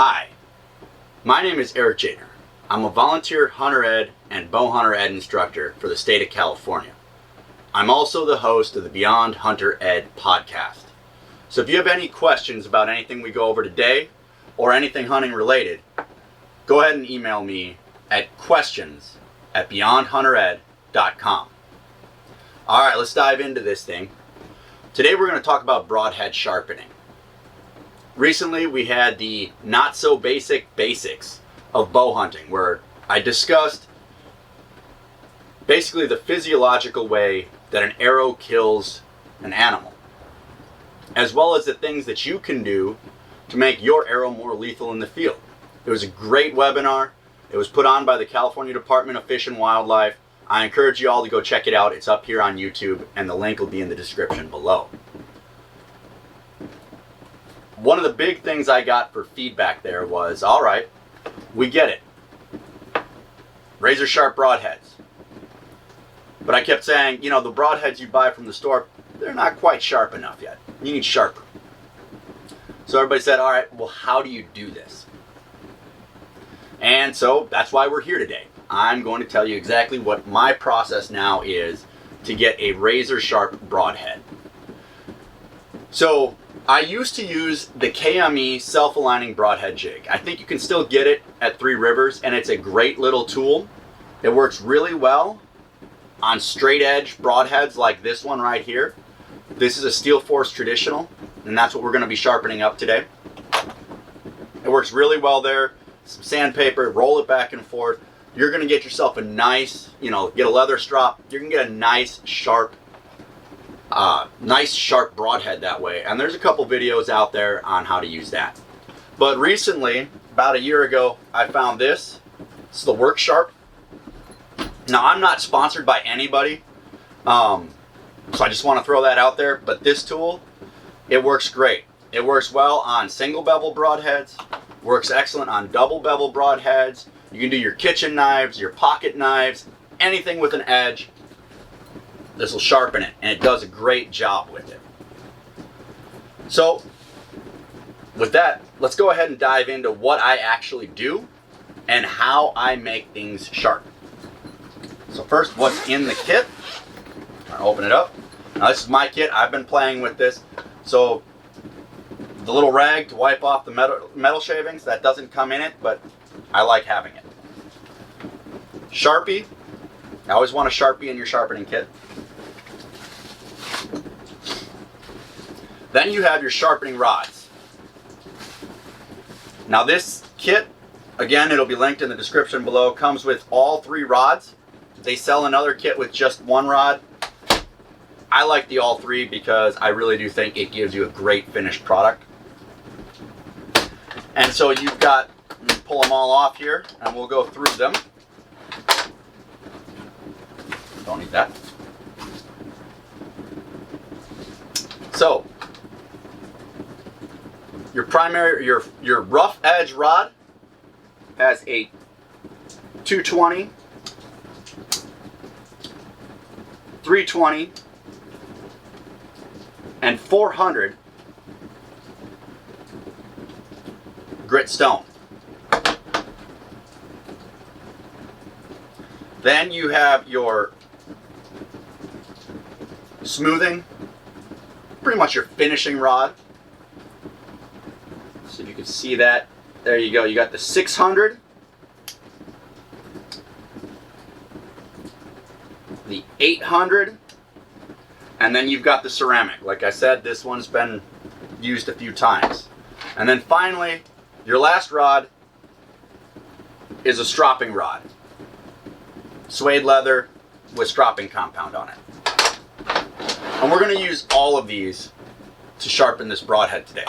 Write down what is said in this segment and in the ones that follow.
Hi, my name is Eric Jader. I'm a volunteer hunter ed and bow hunter ed instructor for the state of California. I'm also the host of the Beyond Hunter Ed podcast. So if you have any questions about anything we go over today or anything hunting related, go ahead and email me at questions@beyondhuntered.com. All right, let's dive into this thing. Today we're going to talk about broadhead sharpening. Recently we had the not so basic basics of bow hunting, where I discussed basically the physiological way that an arrow kills an animal, as well as the things that you can do to make your arrow more lethal in the field. It was a great webinar. It was put on by the California Department of Fish and Wildlife. I encourage you all to go check it out. It's up here on YouTube, and the link will be in the description below. One of the big things I got for feedback there was, all right, we get it. Razor sharp broadheads. But I kept saying, the broadheads you buy from the store, they're not quite sharp enough yet. You need sharper. So everybody said, all right, well, how do you do this? And so that's why we're here today. I'm going to tell you exactly what my process now is to get a razor sharp broadhead. So I used to use the KME self-aligning broadhead jig. I think you can still get it at Three Rivers, and it's a great little tool. It works really well on straight edge broadheads like this one right here. This is a Steel Force Traditional, and that's what we're going to be sharpening up today. It works really well there. Some sandpaper, roll it back and forth. You're going to get yourself a nice, get a leather strop. You're going to get a nice sharp broadhead that way. And there's a couple videos out there on how to use that. But recently, about a year ago, I found this. It's the Work Sharp. Now, I'm not sponsored by anybody, so I just want to throw that out there. But this tool, it works great. It works well on single bevel broadheads, works excellent on double bevel broadheads. You can do your kitchen knives, your pocket knives, anything with an edge. This will sharpen it, and it does a great job with it. So with that, let's go ahead and dive into what I actually do and how I make things sharp. So first, what's in the kit? I'll open it up. Now this is my kit. I've been playing with this. So the little rag to wipe off the metal shavings, that doesn't come in it, but I like having it. Sharpie. I always want a Sharpie in your sharpening kit. Then you have your sharpening rods. Now this kit, again, it'll be linked in the description below, comes with all 3 rods. They sell another kit with just 1 rod. I like the all 3 because I really do think it gives you a great finished product. And so you've got, pull them all off here, and we'll go through them. Don't need that. So your primary, your rough edge rod has a 220, 320, and 400 grit stone. Then you have your smoothing, pretty much your finishing rod. So if you can see that, there you go. You got the 600, the 800, and then you've got the ceramic. Like I said, this one's been used a few times. And then finally, your last rod is a stropping rod. Suede leather with stropping compound on it. And we're going to use all of these to sharpen this broadhead today.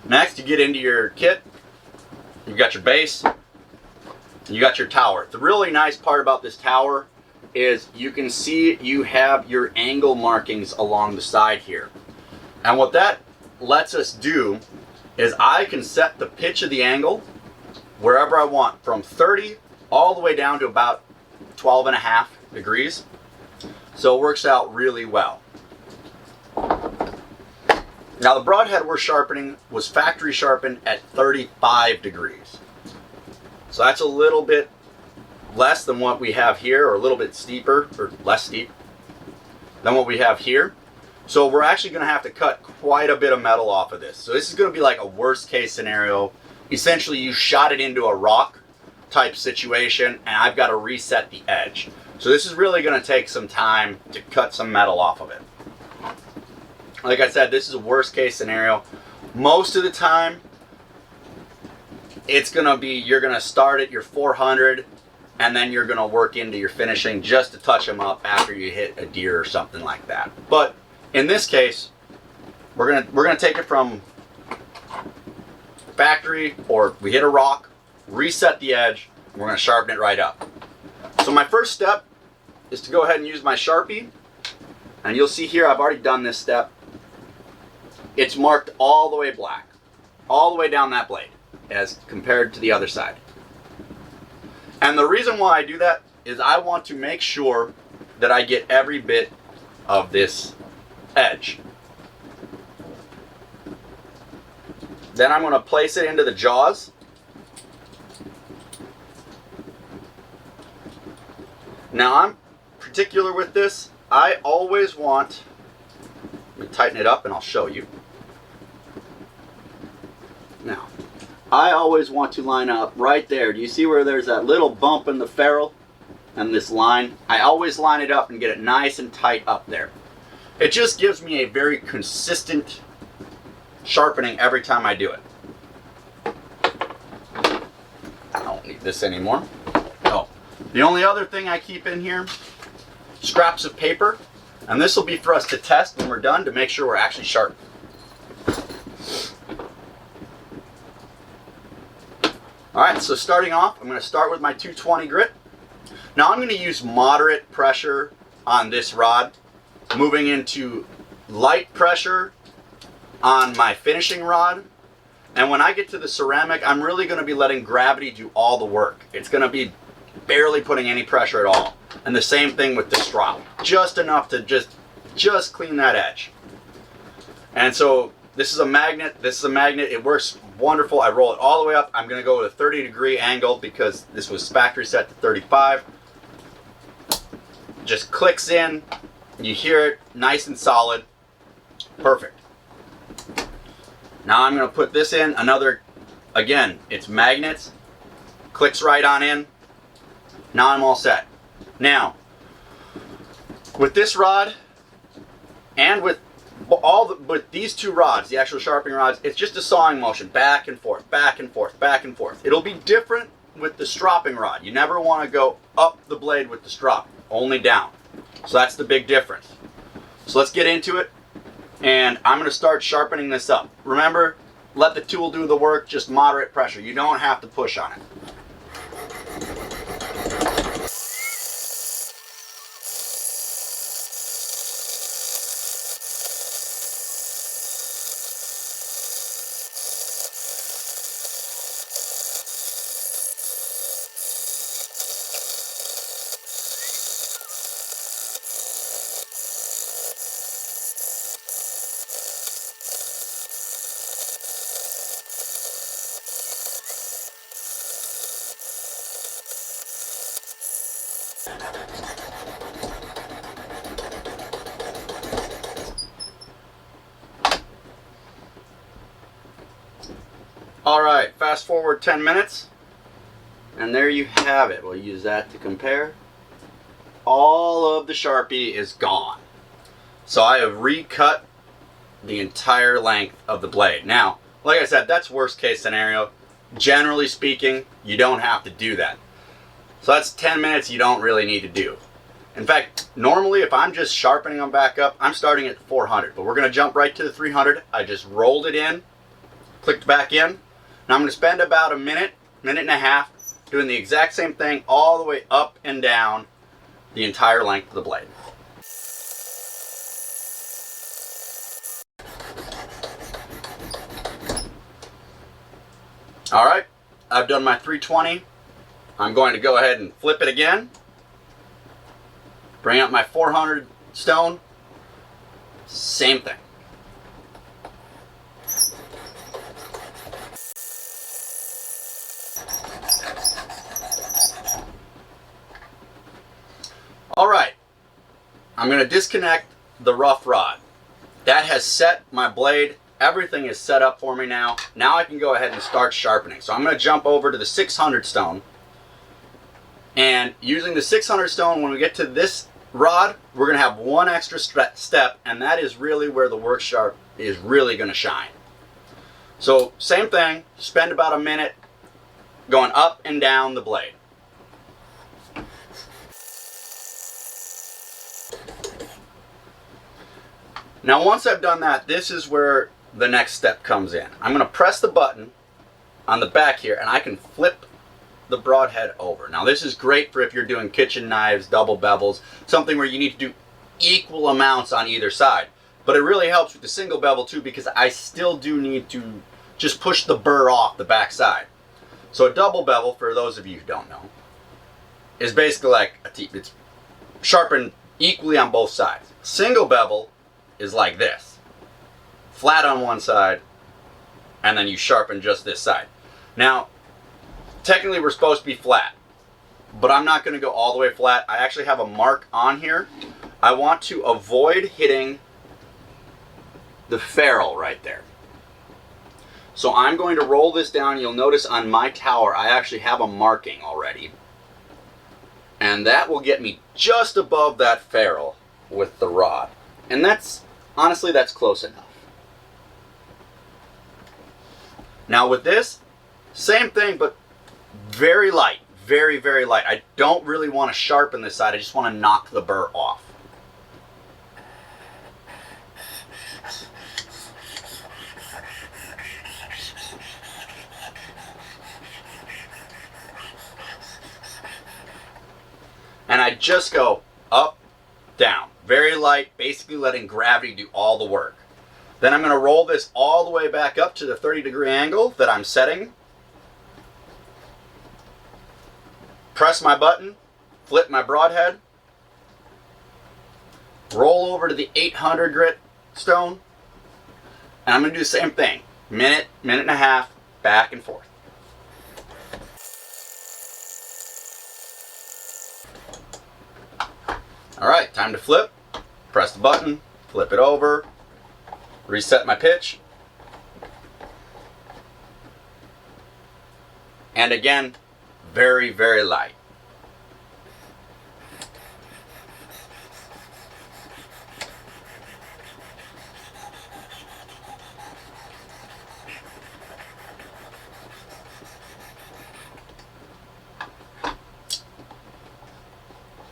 Next, you get into your kit. You've got your base. You got your tower. The really nice part about this tower is you can see you have your angle markings along the side here. And what that lets us do is I can set the pitch of the angle wherever I want, from 30 all the way down to about 12.5 degrees. So it works out really well. Now the broadhead we're sharpening was factory sharpened at 35 degrees. So that's a little bit less than what we have here, or a little bit steeper, or less steep than what we have here. So we're actually going to have to cut quite a bit of metal off of this. So this is going to be like a worst case scenario. Essentially you shot it into a rock type situation and I've got to reset the edge. So this is really going to take some time to cut some metal off of it. Like I said, this is a worst case scenario. Most of the time it's going to be, you're going to start at your 400 and then you're going to work into your finishing just to touch them up after you hit a deer or something like that. But in this case, we're going to take it from factory, or we hit a rock, reset the edge, and we're going to sharpen it right up. So my first step is to go ahead and use my Sharpie, and you'll see here I've already done this step. It's marked all the way black, all the way down that blade as compared to the other side. And the reason why I do that is I want to make sure that I get every bit of this edge. Then I'm going to place it into the jaws. Now I'm particular with this. I always want, let me tighten it up and I'll show you. Now, I always want to line up right there. Do you see where there's that little bump in the ferrule and this line? I always line it up and get it nice and tight up there. It just gives me a very consistent sharpening every time I do it. I don't need this anymore. Oh, the only other thing I keep in here, scraps of paper, and this will be for us to test when we're done to make sure we're actually sharp. Alright, so starting off, I'm going to start with my 220 grit. Now I'm going to use moderate pressure on this rod, moving into light pressure on my finishing rod. And when I get to the ceramic, I'm really going to be letting gravity do all the work. It's going to be barely putting any pressure at all. And the same thing with the strop, just enough to just clean that edge. And so this is a magnet, it works wonderful. I roll it all the way up. I'm going to go with a 30-degree angle because this was factory set to 35. Just clicks in, you hear it nice and solid. Perfect. Now I'm going to put this in another, again, it's magnets, clicks right on in. Now I'm all set. Now, with this rod and with with these two rods, the actual sharpening rods, it's just a sawing motion, back and forth, back and forth, back and forth. It'll be different with the stropping rod. You never want to go up the blade with the strop, only down. So that's the big difference. So let's get into it, and I'm going to start sharpening this up. Remember, let the tool do the work, just moderate pressure. You don't have to push on it. Alright, fast forward 10 minutes, and there you have it. We'll use that to compare. All of the Sharpie is gone. So I have recut the entire length of the blade. Now, like I said, that's worst case scenario. Generally speaking, you don't have to do that. So that's 10 minutes you don't really need to do. In fact, normally if I'm just sharpening them back up, I'm starting at 400, but we're going to jump right to the 300. I just rolled it in, clicked back in. Now I'm going to spend about a minute, minute and a half, doing the exact same thing all the way up and down the entire length of the blade. Alright, I've done my 320. I'm going to go ahead and flip it again. Bring up my 400 stone. Same thing. I'm going to disconnect the rough rod. That has set my blade. Everything is set up for me now. Now I can go ahead and start sharpening. So I'm going to jump over to the 600 stone. And using the 600 stone, when we get to this rod, we're going to have one extra step, and that is really where the work sharp is really going to shine. So same thing, spend about a minute going up and down the blade. Now once I've done that, this is where the next step comes in. I'm going to press the button on the back here, and I can flip the broadhead over. Now this is great for if you're doing kitchen knives, double bevels, something where you need to do equal amounts on either side. But it really helps with the single bevel too, because I still do need to just push the burr off the back side. So a double bevel, for those of you who don't know, is basically like it's sharpened equally on both sides. Single bevel is like this, flat on one side, and then you sharpen just this side. Now technically we're supposed to be flat, but I'm not going to go all the way flat. I actually have a mark on here. I want to avoid hitting the ferrule right there. So I'm going to roll this down. You'll notice on my tower I actually have a marking already, and that will get me just above that ferrule with the rod. And that's, honestly, that's close enough. Now with this, same thing, but very light, very, very light. I don't really want to sharpen this side. I just want to knock the burr off. And I just go up, down, very light, basically letting gravity do all the work. Then I'm going to roll this all the way back up to the 30-degree angle that I'm setting. Press my button, flip my broadhead, roll over to the 800 grit stone, and I'm going to do the same thing. Minute, minute and a half, back and forth. Alright, time to flip. Press the button, flip it over, reset my pitch. And again, very, very light.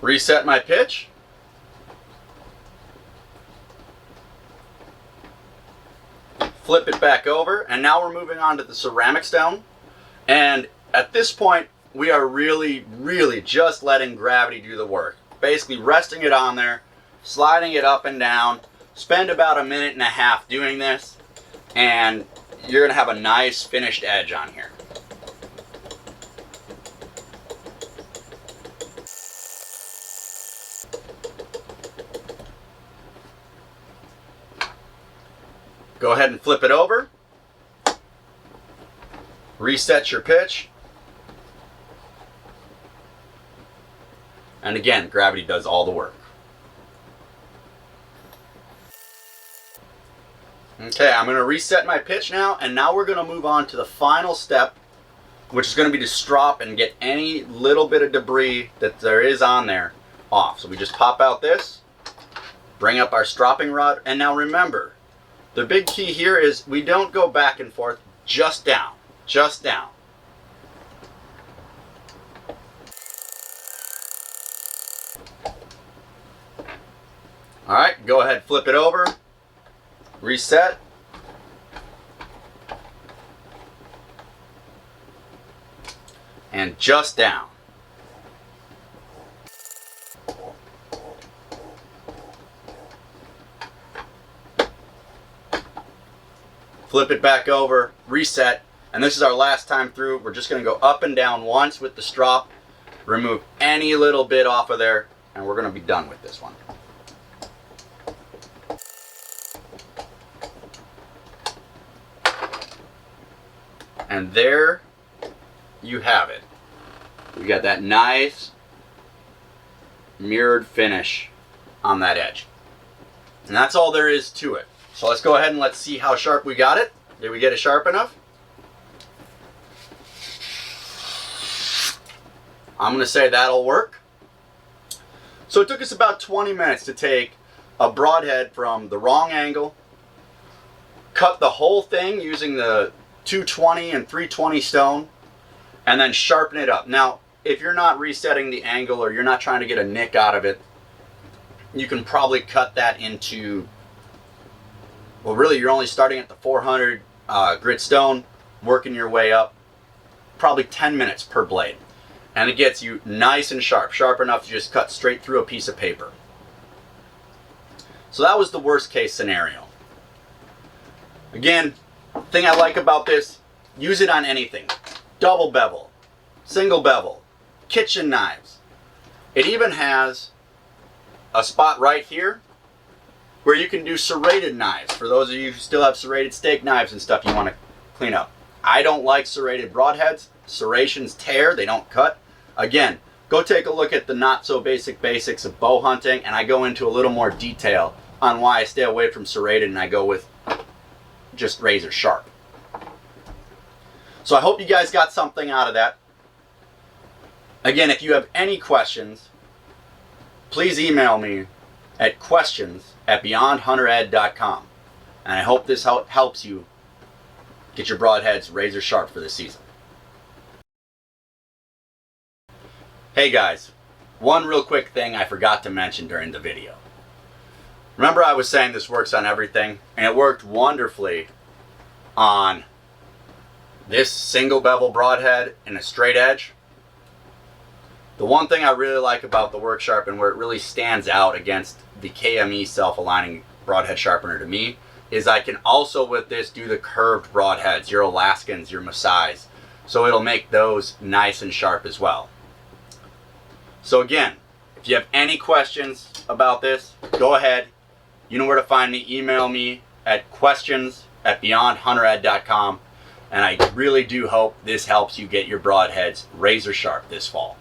Reset my pitch. Flip it back over, and now we're moving on to the ceramic stone. And at this point, we are really, really just letting gravity do the work. Basically resting it on there, sliding it up and down. Spend about a minute and a half doing this, and you're going to have a nice finished edge on here. Go ahead and flip it over. Reset your pitch. And again, gravity does all the work. Okay, I'm going to reset my pitch now, and now we're going to move on to the final step, which is going to be to strop and get any little bit of debris that there is on there off. So we just pop out this, bring up our stropping rod, and now remember, the big key here is we don't go back and forth, just down, just down. All right, go ahead, flip it over, reset. And just down. Flip it back over, reset, and this is our last time through. We're just going to go up and down once with the strop, remove any little bit off of there, and we're going to be done with this one. And there you have it. We got that nice mirrored finish on that edge. And that's all there is to it. So let's go ahead and let's see how sharp we got it. Did we get it sharp enough? I'm going to say that'll work. So it took us about 20 minutes to take a broadhead from the wrong angle, cut the whole thing using the 220 and 320 stone, and then sharpen it up. Now, if you're not resetting the angle or you're not trying to get a nick out of it, you can probably cut that into, well, really you're only starting at the 400 grit stone, working your way up, probably 10 minutes per blade. And it gets you nice and sharp, sharp enough to just cut straight through a piece of paper. So that was the worst case scenario. Again, thing I like about this, use it on anything. Double bevel, single bevel, kitchen knives. It even has a spot right here where you can do serrated knives. For those of you who still have serrated steak knives and stuff you want to clean up. I don't like serrated broadheads. Serrations tear, they don't cut. Again, go take a look at the not so basic basics of bow hunting, and I go into a little more detail on why I stay away from serrated and I go with just razor sharp. So I hope you guys got something out of that. Again, if you have any questions, please email me at questions@beyondhuntered.com. And I hope this helps you get your broadheads razor sharp for this season. Hey guys, one real quick thing I forgot to mention during the video. Remember I was saying this works on everything, and it worked wonderfully on this single bevel broadhead and a straight edge. The one thing I really like about the Work Sharpen, where it really stands out against the KME self-aligning broadhead sharpener to me, is I can also with this do the curved broadheads, your Alaskans, your Maasais. So it'll make those nice and sharp as well. So again, if you have any questions about this, go ahead. You know where to find me. Email me at questions@beyondhuntered.com. And I really do hope this helps you get your broadheads razor sharp this fall.